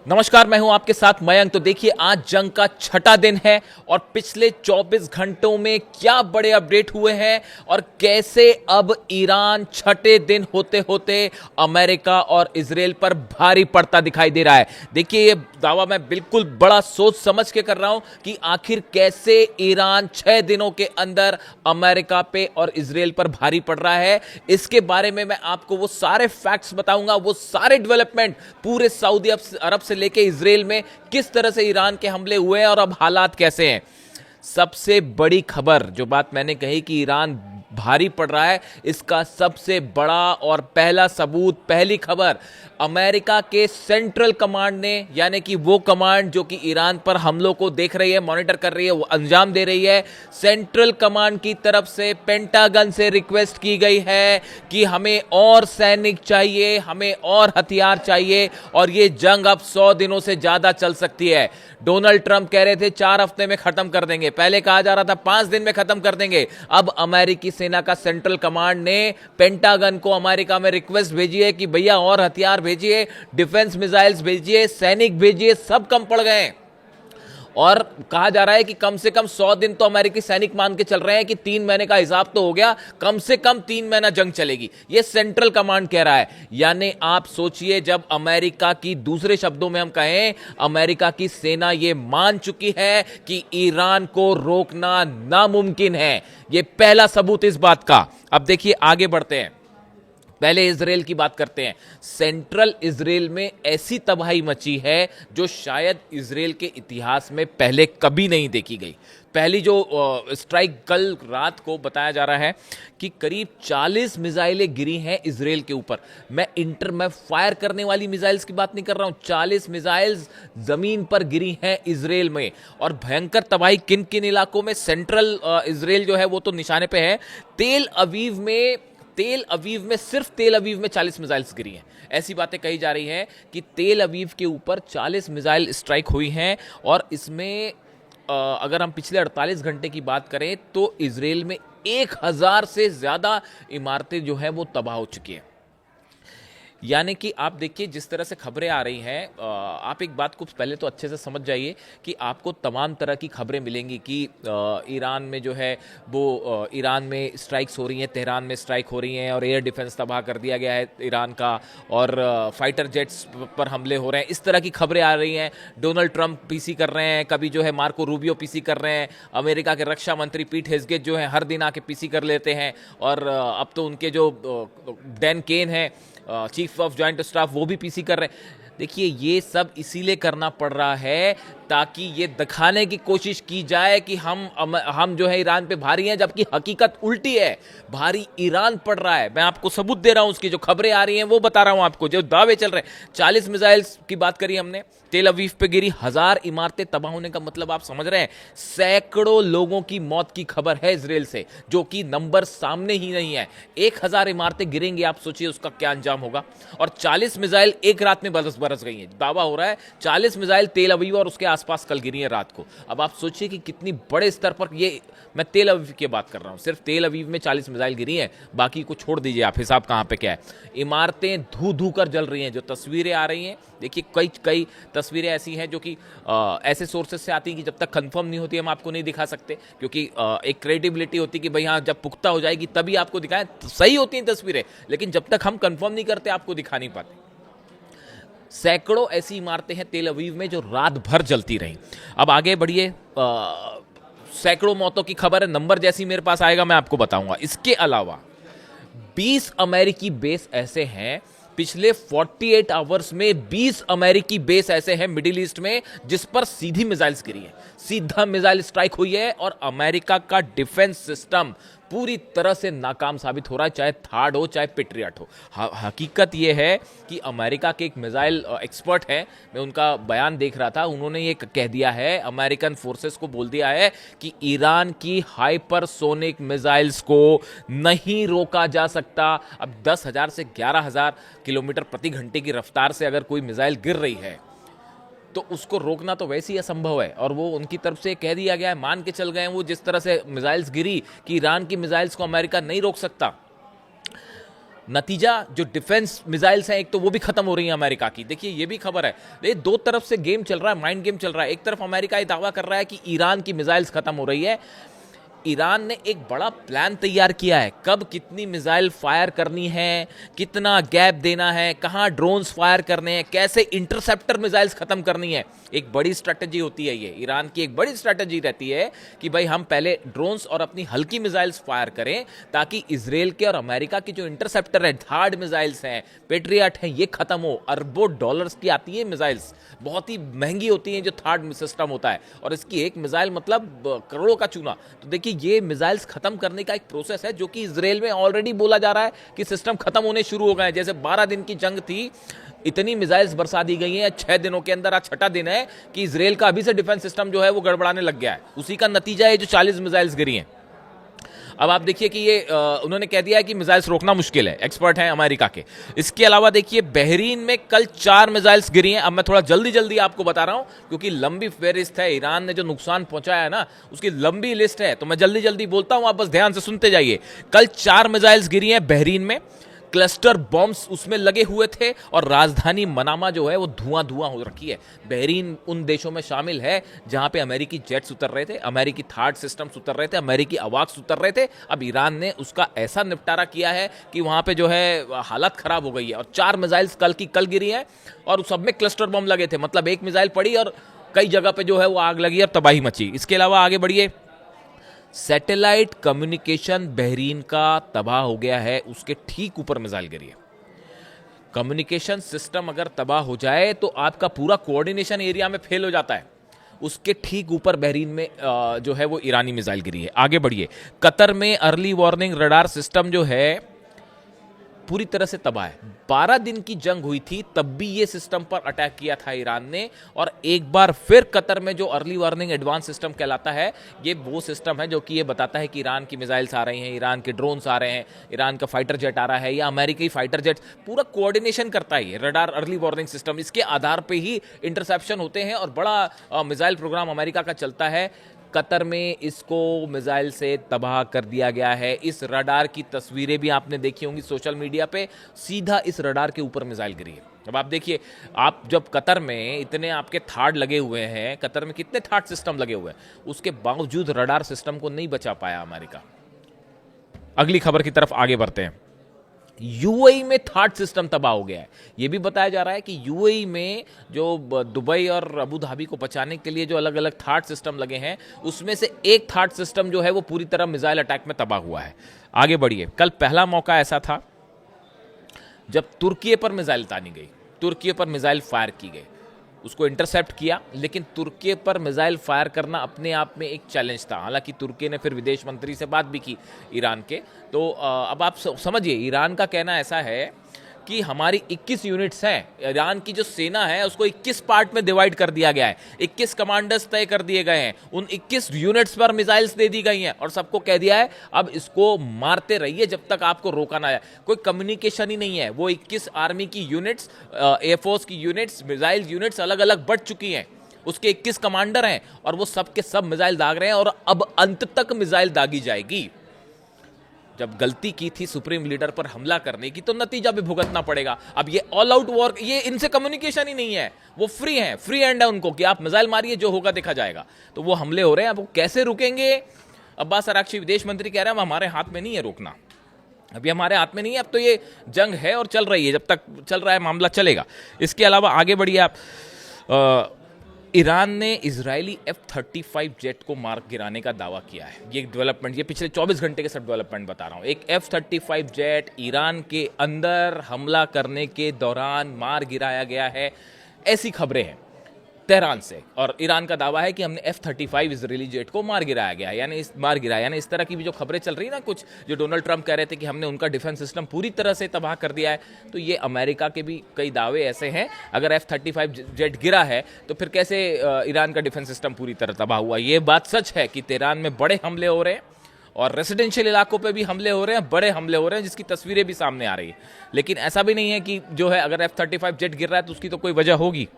नमस्कार, मैं हूं आपके साथ मयंक। तो देखिए, आज जंग का छठा दिन है और पिछले 24 घंटों में क्या बड़े अपडेट हुए हैं और कैसे अब ईरान छठे दिन होते होते अमेरिका और इजराइल पर भारी पड़ता दिखाई दे रहा है। देखिए, ये दावा मैं बिल्कुल बड़ा सोच समझ के कर रहा हूं कि आखिर कैसे ईरान 6 दिनों के अंदर अमेरिका पे और इजराइल पर भारी पड़ रहा है। इसके बारे में मैं आपको वो सारे फैक्ट्स बताऊंगा, वो सारे डेवलपमेंट पूरे सऊदी अरब से लेके इजराइल में किस तरह से ईरान के हमले हुए हैं और अब हालात कैसे हैं। सबसे बड़ी खबर, जो बात मैंने कही कि ईरान भारी पड़ रहा है, इसका सबसे बड़ा और पहला सबूत, पहली खबर, अमेरिका के सेंट्रल कमांड ने, यानी कि वो कमांड जो कि ईरान पर हमलों को देख रही है, मॉनिटर कर रही है, वो अंजाम दे रही है। सेंट्रल कमांड की तरफ से पेंटागन से रिक्वेस्ट की गई है कि हमें और सैनिक चाहिए, हमें और हथियार चाहिए और ये जंग अब 100 दिनों से ज्यादा चल सकती है। डोनाल्ड ट्रंप कह रहे थे 4 हफ्ते में खत्म कर देंगे, पहले कहा जा रहा था 5 दिन में खत्म कर देंगे। अब अमेरिकी सेना का सेंट्रल कमांड ने पेंटागन को अमेरिका में रिक्वेस्ट भेजी है कि भैया और हथियार भेजिए, डिफेंस मिसाइल्स भेजिए, सैनिक भेजिए, सब कम पड़ गए। और कहा जा रहा है कि कम से कम 100 दिन तो अमेरिकी सैनिक मान के चल रहे हैं कि 3 महीने का हिसाब तो हो गया, कम से कम 3 महीना जंग चलेगी, ये सेंट्रल कमांड कह रहा है। यानी आप सोचिए, जब अमेरिका की, दूसरे शब्दों में हम कहें, अमेरिका की सेना ये मान चुकी है कि ईरान को रोकना नामुमकिन है। ये पहला सबूत इस बात का। अब देखिए, आगे बढ़ते हैं, पहले इजराइल की बात करते हैं। सेंट्रल इजराइल में ऐसी तबाही मची है जो शायद इजराइल के इतिहास में पहले कभी नहीं देखी गई। पहली जो स्ट्राइक कल रात को बताया जा रहा है कि करीब 40 मिसाइलें गिरी हैं इजराइल के ऊपर। मैं फायर करने वाली मिसाइल्स की बात नहीं कर रहा हूं, 40 मिसाइल्स जमीन पर गिरी हैं इजराइल में। और भयंकर तबाही किन किन इलाकों में, सेंट्रल इजराइल जो है वो तो निशाने पे है। सिर्फ तेल अवीव में 40 मिसाइल्स गिरी हैं। ऐसी बातें कही जा रही हैं कि तेल अवीव के ऊपर 40 मिसाइल स्ट्राइक हुई हैं। और इसमें अगर हम पिछले 48 घंटे की बात करें तो इजराइल में 1000 से ज्यादा इमारतें जो हैं वो तबाह हो चुकी हैं। यानी कि आप देखिए, जिस तरह से खबरें आ रही हैं, आप एक बात को पहले तो अच्छे से समझ जाइए कि आपको तमाम तरह की खबरें मिलेंगी कि ईरान में जो है वो ईरान में स्ट्राइक्स हो रही हैं, तेहरान में स्ट्राइक हो रही हैं और एयर डिफेंस तबाह कर दिया गया है ईरान का, और फाइटर जेट्स पर हमले हो रहे हैं, इस तरह की खबरें आ रही हैं। डोनाल्ड ट्रंप पीसी कर रहे हैं, कभी जो है मार्को रूबियो पीसी कर रहे हैं, अमेरिका के रक्षा मंत्री पीट हेग्सेट जो है हर दिन आके पीसी कर लेते हैं, और अब तो उनके जो डैन केन है, चीफ ऑफ जॉइंट स्टाफ, वो भी पीसी कर रहे हैं। देखिए, ये सब इसीलिए करना पड़ रहा है ताकि ये दिखाने की कोशिश की जाए कि हम जो है ईरान पे भारी हैं, जबकि हकीकत उल्टी है, भारी ईरान पड़ रहा है। मैं आपको सबूत दे रहा हूं, उसकी जो खबरें आ रही हैं वो बता रहा हूं आपको, जो दावे चल रहे हैं। 40 मिसाइल्स की बात करी हमने, तेल अवीव पे गिरी, 1000 इमारतें तबाह होने का मतलब आप समझ रहे हैं, सैकड़ों लोगों की मौत की खबर है इजराइल से, जो कि नंबर सामने ही नहीं है। 1000 इमारतें गिरेंगी, आप सोचिए उसका क्या अंजाम होगा। और 40 मिसाइल एक रात में बरस गई हैं। दावा हो रहा है 40 मिसाइल तेल अवीव और उसके आसपास कल गिरी है रात को। अब आप सोचिए कि कितनी बड़े स्तर पर, ये मैं तेल अवीव की बात कर रहा हूं, सिर्फ तेल अवीव में 40 मिसाइल गिरी है, बाकी को छोड़ दीजिए आप, हिसाब कहां पे क्या है। इमारतें धू धू कर जल रही हैं। जो तस्वीरें आ रही हैं, देखिए, कई तस्वीरें ऐसी हैं जो कि ऐसे सोर्सेज से आती हैं कि जब तक कंफर्म नहीं होती हम आपको नहीं दिखा सकते, क्योंकि एक क्रेडिबिलिटी होती है कि भाई हाँ, जब पुख्ता हो जाएगी तभी आपको दिखाएं। सही होती हैं तस्वीरें, लेकिन जब तक हम कंफर्म नहीं करते आपको दिखा नहीं पाते। सैकड़ों ऐसी इमारतें हैं तेल अवीव में जो रात भर जलती रहीं। अब आगे बढ़िए, सैकड़ों मौतों की खबर है, नंबर जैसी मेरे पास आएगा मैं आपको बताऊंगा। इसके अलावा 20 अमेरिकी बेस ऐसे हैं, पिछले 48 आवर्स में 20 अमेरिकी बेस ऐसे हैं मिडिल ईस्ट में जिस पर सीधी मिसाइल्स गिरी है, सीधा मिसाइल स्ट्राइक हुई है। और अमेरिका का डिफेंस सिस्टम पूरी तरह से नाकाम साबित हो रहा है, चाहे थार्ड हो चाहे पेट्रियट हो। हकीकत यह है कि अमेरिका के एक मिसाइल एक्सपर्ट है, मैं उनका बयान देख रहा था, उन्होंने ये कह दिया है, अमेरिकन फोर्सेस को बोल दिया है कि ईरान की हाइपरसोनिक मिसाइल्स को नहीं रोका जा सकता। अब 10,000 से 11,000 किलोमीटर प्रति घंटे की रफ्तार से अगर कोई मिसाइल गिर रही है तो उसको रोकना तो वैसे ही असंभव है। और वो उनकी तरफ से कह दिया गया है, मान के चल गए हैं वो, जिस तरह से मिसाइल्स गिरी, कि ईरान की मिसाइल्स को अमेरिका नहीं रोक सकता। नतीजा जो डिफेंस मिसाइल्स हैं एक तो वो भी खत्म हो रही हैं अमेरिका की। देखिए ये भी खबर है, ये दो तरफ से गेम चल रहा है, माइंड गेम चल रहा है। एक तरफ अमेरिका ये दावा कर रहा है कि ईरान की मिसाइल्स खत्म हो रही है। ईरान ने एक बड़ा प्लान तैयार किया है, कब कितनी मिसाइल फायर करनी है, कितना गैप देना है, कहां ड्रोन्स फायर करने हैं, कैसे इंटरसेप्टर मिसाइल्स खत्म करनी है। एक बड़ी स्ट्रेटजी होती है ये, ईरान की एक बड़ी स्ट्रेटजी रहती है कि भाई हम पहले ड्रोन्स और अपनी हल्की मिसाइल्स फायर करें ताकि इजराइल के और अमेरिका की जो इंटरसेप्टर है, हार्ड मिसाइल्स हैं, पेट्रियट हैं, ये खत्म हो। अरबों डॉलर्स की आती है मिसाइल्स, बहुत ही महंगी होती हैं जो थर्ड सिस्टम होता है, और इसकी एक मिसाइल मतलब करोड़ों का चूना। तो देखिए ये मिसाइल्स खत्म करने का एक प्रोसेस है जो कि इजराइल में ऑलरेडी बोला जा रहा है कि सिस्टम खत्म होने शुरू हो गए हैं। जैसे 12 दिन की जंग थी, इतनी मिसाइल्स बरसा दी गई हैं 6 दिनों के अंदर, आज छठा दिन है कि इजराइल का अभी से डिफेंस सिस्टम जो है वो गड़बड़ाने लग गया है। उसी का नतीजा है जो 40 मिसाइल्स गिरी हैं। अब आप देखिए कि ये उन्होंने कह दिया है कि मिसाइल्स रोकना मुश्किल है, एक्सपर्ट हैं अमेरिका के। इसके अलावा देखिए बहरीन में कल 4 मिसाइल्स गिरी हैं। अब मैं थोड़ा जल्दी जल्दी आपको बता रहा हूं क्योंकि लंबी फेहरिस्त है, ईरान ने जो नुकसान पहुंचाया है ना उसकी लंबी लिस्ट है, तो मैं जल्दी जल्दी बोलता हूं, आप बस ध्यान से सुनते जाइए। कल 4 मिसाइल्स गिरी हैं बहरीन में, क्लस्टर बॉम्ब्स उसमें लगे हुए थे और राजधानी मनामा जो है वो धुआं धुआं हो रखी है। बहरीन उन देशों में शामिल है जहां पे अमेरिकी जेट्स उतर रहे थे, अमेरिकी थार्ड सिस्टम्स उतर रहे थे, अमेरिकी अवाक्स उतर रहे थे। अब ईरान ने उसका ऐसा निपटारा किया है कि वहां पे जो है हालत खराब हो गई है। और 4 मिसाइल्स कल की कल गिरी हैं और सब में क्लस्टर बॉम्ब लगे थे, मतलब एक मिसाइल पड़ी और कई जगह पे जो है वो आग लगी और तबाही मची। इसके अलावा आगे बढ़िए, सैटेलाइट कम्युनिकेशन बहरीन का तबाह हो गया है, उसके ठीक ऊपर मिसाइल गिरी है। कम्युनिकेशन सिस्टम अगर तबाह हो जाए तो आपका पूरा कोऑर्डिनेशन एरिया में फेल हो जाता है। उसके ठीक ऊपर बहरीन में जो है वो ईरानी मिसाइल गिरी है। आगे बढ़िए, कतर में अर्ली वार्निंग रडार सिस्टम जो है पूरी तरह से तबाह है। 12 दिन की जंग हुई थी तब भी ये सिस्टम पर अटैक किया था ईरान ने, और एक बार फिर कतर में जो अर्ली वार्निंग एडवांस सिस्टम कहलाता है, ये वो सिस्टम है जो कि ये बताता है कि ईरान की मिसाइल्स आ रही हैं, ईरान के ड्रोन्स आ रहे हैं, ईरान का फाइटर जेट आ रहा है या अमेरिकी फाइटर जेट, पूरा कोऑर्डिनेशन करता है ये रडार अर्ली वार्निंग सिस्टम। इसके आधार पर ही इंटरसेप्शन होते हैं और बड़ा मिसाइल प्रोग्राम अमेरिका का चलता है। कतर में इसको मिसाइल से तबाह कर दिया गया है। इस रडार की तस्वीरें भी आपने देखी होंगी सोशल मीडिया पे, सीधा इस रडार के ऊपर मिसाइल गिरी है। अब आप देखिए, आप जब कतर में इतने आपके थार्ड लगे हुए हैं, कतर में कितने थार्ड सिस्टम लगे हुए हैं, उसके बावजूद रडार सिस्टम को नहीं बचा पाया अमेरिका। अगली खबर की तरफ आगे बढ़ते हैं। यूएई में थार्ड सिस्टम तबाह हो गया है। यह भी बताया जा रहा है कि यूएई में जो दुबई और अबू धाबी को बचाने के लिए जो अलग अलग थार्ड सिस्टम लगे हैं, उसमें से एक थार्ड सिस्टम जो है वो पूरी तरह मिसाइल अटैक में तबाह हुआ है। आगे बढ़िए, कल पहला मौका ऐसा था जब तुर्की पर मिसाइल तानी गई, तुर्की पर मिसाइल फायर की गई, उसको इंटरसेप्ट किया, लेकिन तुर्की पर मिसाइल फायर करना अपने आप में एक चैलेंज था। हालांकि तुर्की ने फिर विदेश मंत्री से बात भी की ईरान के। तो अब आप समझिए, ईरान का कहना ऐसा है कि हमारी 21 यूनिट्स हैं, ईरान की जो सेना है उसको 21 पार्ट में डिवाइड कर दिया गया है, 21 कमांडर्स तय कर दिए गए हैं, उन 21 यूनिट्स पर मिसाइल्स दे दी गई हैं और सबको कह दिया है अब इसको मारते रहिए जब तक आपको रोका ना जाए। कोई कम्युनिकेशन ही नहीं है। वो 21 आर्मी की यूनिट्स, एयरफोर्स की यूनिट्स, मिसाइल यूनिट्स अलग अलग बढ़ चुकी हैं, उसके 21 कमांडर हैं और वो सब के सब मिसाइल दाग रहे हैं और अब अंत तक मिसाइल दागी जाएगी। जब गलती की थी सुप्रीम लीडर पर हमला करने की तो नतीजा भी भुगतना पड़ेगा। अब ये ऑल आउट वॉर, ये इनसे कम्युनिकेशन ही नहीं है, वो फ्री हैं, फ्री हैंड है उनको कि आप मिसाइल मारिए, जो होगा देखा जाएगा। तो वो हमले हो रहे हैं, अब वो कैसे रुकेंगे? अब्बास अराक्ची विदेश मंत्री कह रहे हैं हमारे हाथ में नहीं है रोकना, अभी हमारे हाथ में नहीं है, अब तो ये जंग है और चल रही है, जब तक चल रहा है मामला चलेगा। इसके अलावा आगे बढ़िए आप, ईरान ने इजरायली F-35 जेट को मार गिराने का दावा किया है। ये डेवलपमेंट, ये पिछले 24 घंटे के सब डेवलपमेंट बता रहा हूँ। एक F-35 जेट ईरान के अंदर हमला करने के दौरान मार गिराया गया है, ऐसी खबरें हैं तेहरान से। और ईरान का दावा है कि हमने F-35 इजरायली जेट को मार गिराया गया, यानी इस तरह की भी जो खबरें चल रही ना, कुछ जो डोनाल्ड ट्रंप कह रहे थे कि हमने उनका डिफेंस सिस्टम पूरी तरह से तबाह कर दिया है, तो ये अमेरिका के भी कई दावे ऐसे हैं। अगर F-35 जेट गिरा है तो फिर कैसे ईरान का डिफेंस सिस्टम पूरी तरह तबाह हुआ? ये बात सच है कि तेहरान में बड़े हमले हो रहे हैं और रेसिडेंशियल इलाकों पे भी हमले हो रहे हैं, बड़े हमले हो रहे हैं, जिसकी तस्वीरें भी सामने आ रही है। लेकिन ऐसा भी नहीं है कि जो है अगर F-35 जेट गिर रहा है तो उसकी तो कोई वजह होगी।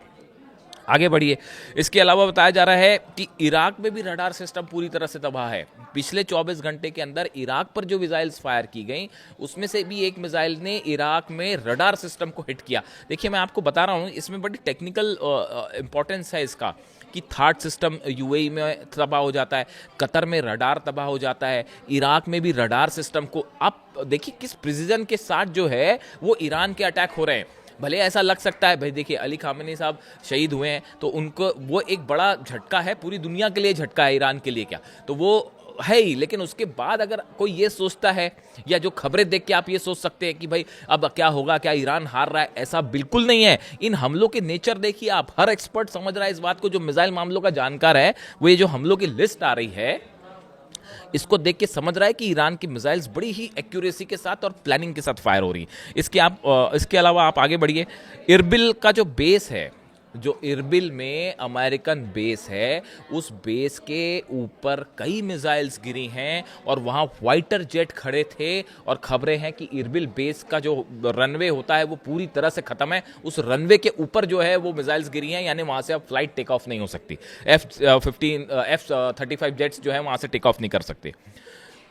आगे बढ़िए। इसके अलावा बताया जा रहा है कि इराक में भी रडार सिस्टम पूरी तरह से तबाह है। पिछले 24 घंटे के अंदर इराक पर जो मिसाइल्स फायर की गई, उसमें से भी एक मिसाइल ने इराक में रडार सिस्टम को हिट किया। देखिए, मैं आपको बता रहा हूँ, इसमें बड़ी टेक्निकल इंपॉर्टेंस है इसका, कि थार्ड सिस्टम यूएई में तबाह हो जाता है, कतर में रडार तबाह हो जाता है, इराक में भी रडार सिस्टम को। आप देखिए किस प्रिसीजन के साथ जो है वो ईरान के अटैक हो रहे हैं। भले ऐसा लग सकता है, भाई देखिए अली खामेनी साहब शहीद हुए हैं तो उनको वो एक बड़ा झटका है, पूरी दुनिया के लिए झटका है, ईरान के लिए क्या, तो वो है ही। लेकिन उसके बाद अगर कोई ये सोचता है, या जो खबरें देख के आप ये सोच सकते हैं कि भाई अब क्या होगा, क्या ईरान हार रहा है, ऐसा बिल्कुल नहीं है। इन हमलों के नेचर देखिए आप, हर एक्सपर्ट समझ रहा है इस बात को, जो मिसाइल मामलों का जानकार है, वो ये जो हमलों की लिस्ट आ रही है इसको देख के समझ रहा है कि ईरान की मिसाइल्स बड़ी ही एक्यूरेसी के साथ और प्लानिंग के साथ फायर हो रही है। इसके अलावा आप आगे बढ़िए। इरबिल का जो बेस है, जो इरबिल में अमेरिकन बेस है, उस बेस के ऊपर कई मिसाइल्स गिरी हैं और वहाँ फाइटर जेट खड़े थे, और खबरें हैं कि इरबिल बेस का जो रनवे होता है वो पूरी तरह से ख़त्म है। उस रनवे के ऊपर जो है वो मिसाइल्स गिरी हैं, यानी वहाँ से अब फ्लाइट टेक ऑफ नहीं हो सकती। F-35 जेट्स जो है वहाँ से टेक ऑफ नहीं कर सकते।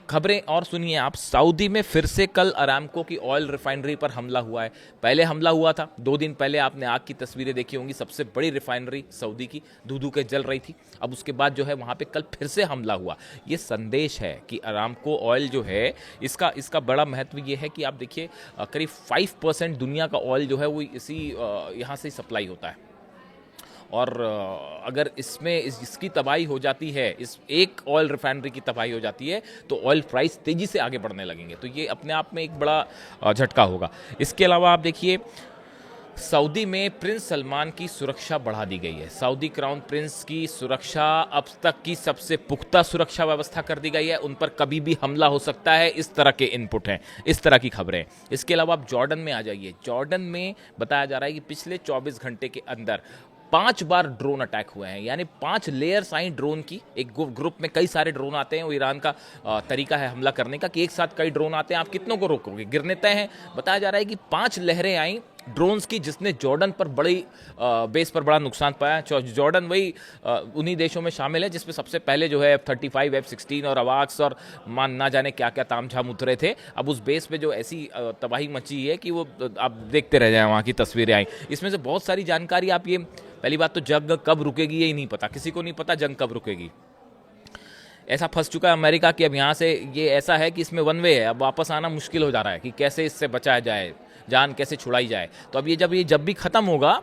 खबरें और सुनिए आप, सऊदी में फिर से कल अरामको की ऑयल रिफाइनरी पर हमला हुआ है। पहले हमला हुआ था 2 दिन पहले, आपने आग की तस्वीरें देखी होंगी, सबसे बड़ी रिफाइनरी सऊदी की धू धू के जल रही थी। अब उसके बाद जो है वहाँ पे कल फिर से हमला हुआ। ये संदेश है कि अरामको ऑयल जो है, इसका बड़ा महत्व ये है कि आप देखिए करीब 5% दुनिया का ऑयल जो है वो इसी यहाँ से सप्लाई होता है। और अगर इसकी तबाही हो जाती है, इस एक ऑयल रिफाइनरी की तबाही हो जाती है, तो ऑयल प्राइस तेज़ी से आगे बढ़ने लगेंगे। तो ये अपने आप में एक बड़ा झटका होगा। इसके अलावा आप देखिए, सऊदी में प्रिंस सलमान की सुरक्षा बढ़ा दी गई है। सऊदी क्राउन प्रिंस की सुरक्षा अब तक की सबसे पुख्ता सुरक्षा व्यवस्था कर दी गई है। उन पर कभी भी हमला हो सकता है, इस तरह के इनपुट हैं, इस तरह की खबरें। इसके अलावा आप जॉर्डन में आ जाइए। जॉर्डन में बताया जा रहा है कि पिछले 24 घंटे के अंदर 5 बार ड्रोन अटैक हुए हैं, यानी 5 लेयर्स आई ड्रोन की। एक ग्रुप में कई सारे ड्रोन आते हैं, वो ईरान का तरीका है हमला करने का, कि एक साथ कई ड्रोन आते हैं, आप कितनों को रोकोगे, गिरने तय हैं। बताया जा रहा है कि 5 लहरें आई ड्रोन्स की, जिसने जॉर्डन पर बड़ी बेस पर बड़ा नुकसान पाया। जॉर्डन वही उन्हीं देशों में शामिल है जिसमें सबसे पहले जो है F-35, F-16 और अवाक्स और मान ना जाने क्या क्या तामझाम उतरे थे। अब उस बेस पे जो ऐसी तबाही मची है कि वो आप देखते रह जाएं, वहाँ की तस्वीरें आई। इसमें से बहुत सारी जानकारी आप, ये पहली बात तो जंग कब रुकेगी ये ही नहीं पता, किसी को नहीं पता जंग कब रुकेगी। ऐसा फंस चुका है अमेरिका कि अब यहाँ से ये ऐसा है कि इसमें वन वे है, अब वापस आना मुश्किल हो जा रहा है कि कैसे इससे बचाया जाए, जान कैसे छुड़ाई जाए। तो अब ये जब भी ख़त्म होगा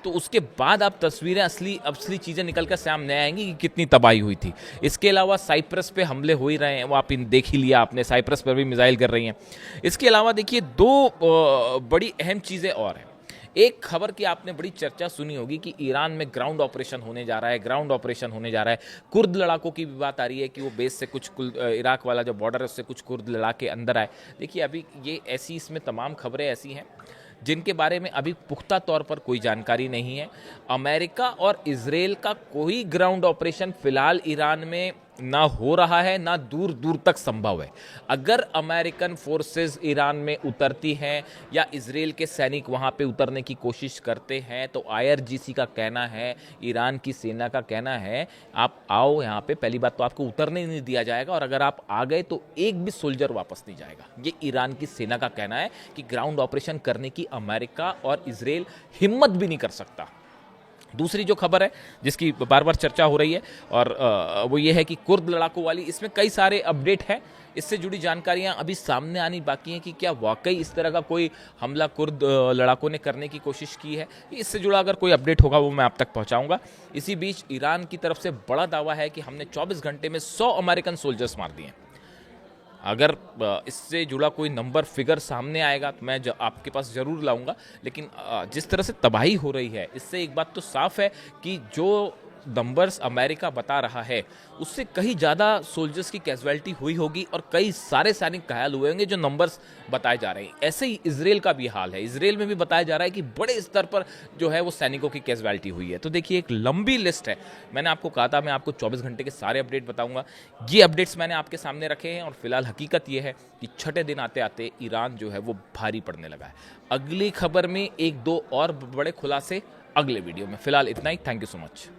तो उसके बाद आप तस्वीरें असली चीज़ें निकल कर सामने आएंगी कि कितनी तबाही हुई थी। इसके अलावा साइप्रस पे हमले हो ही रहे हैं, वो आप देख ही लिया आपने, साइप्रस पर भी मिसाइल कर रही हैं। इसके अलावा देखिए 2 बड़ी अहम चीज़ें और हैं। एक खबर की आपने बड़ी चर्चा सुनी होगी कि ईरान में ग्राउंड ऑपरेशन होने जा रहा है, कुर्द लड़ाकों की भी बात आ रही है कि वो बेस से कुछ इराक वाला जो बॉर्डर है उससे कुछ कुर्द लड़ाके अंदर आए। देखिए अभी ये ऐसी, इसमें तमाम खबरें ऐसी हैं जिनके बारे में अभी पुख्ता तौर पर कोई जानकारी नहीं है। अमेरिका और इजराइल का कोई ग्राउंड ऑपरेशन फिलहाल ईरान में ना हो रहा है, ना दूर दूर तक संभव है। अगर अमेरिकन फोर्सेस ईरान में उतरती हैं या इजराइल के सैनिक वहां पे उतरने की कोशिश करते हैं, तो आईआरजीसी का कहना है, ईरान की सेना का कहना है, आप आओ यहाँ पे, पहली बात तो आपको उतरने नहीं दिया जाएगा, और अगर आप आ गए तो एक भी सोल्जर वापस नहीं जाएगा। ये ईरान की सेना का कहना है कि ग्राउंड ऑपरेशन करने की अमेरिका और इजराइल हिम्मत भी नहीं कर सकता। दूसरी जो खबर है जिसकी बार बार चर्चा हो रही है, और वो ये है कि कुर्द लड़ाकों वाली, इसमें कई सारे अपडेट हैं, इससे जुड़ी जानकारियां अभी सामने आनी बाकी हैं कि क्या वाकई इस तरह का कोई हमला कुर्द लड़ाकों ने करने की कोशिश की है। इससे जुड़ा अगर कोई अपडेट होगा वो मैं आप तक पहुंचाऊंगा। इसी बीच ईरान की तरफ से बड़ा दावा है कि हमने 24 घंटे में 100 अमेरिकन सोल्जर्स मार दिए हैं। अगर इससे जुड़ा कोई नंबर फिगर सामने आएगा तो मैं आपके पास ज़रूर लाऊंगा। लेकिन जिस तरह से तबाही हो रही है, इससे एक बात तो साफ है कि जो नंबर्स अमेरिका बता रहा है उससे कहीं ज़्यादा सोल्जर्स की कैजुअलिटी हुई होगी और कई सारे सैनिक घायल हुए होंगे जो नंबर्स बताए जा रहे हैं। ऐसे ही इजराइल का भी हाल है, इजराइल में भी बताया जा रहा है कि बड़े स्तर पर जो है वो सैनिकों की कैजुअलिटी हुई है। तो देखिए एक लंबी लिस्ट है, मैंने आपको कहा था मैं आपको 24 घंटे के सारे अपडेट बताऊंगा। ये अपडेट्स मैंने आपके सामने रखे हैं, और फिलहाल हकीकत ये है कि छठे दिन आते आते ईरान जो है वो भारी पड़ने लगा है। अगली खबर में 1-2 और बड़े खुलासे अगले वीडियो में। फिलहाल इतना ही, थैंक यू सो मच।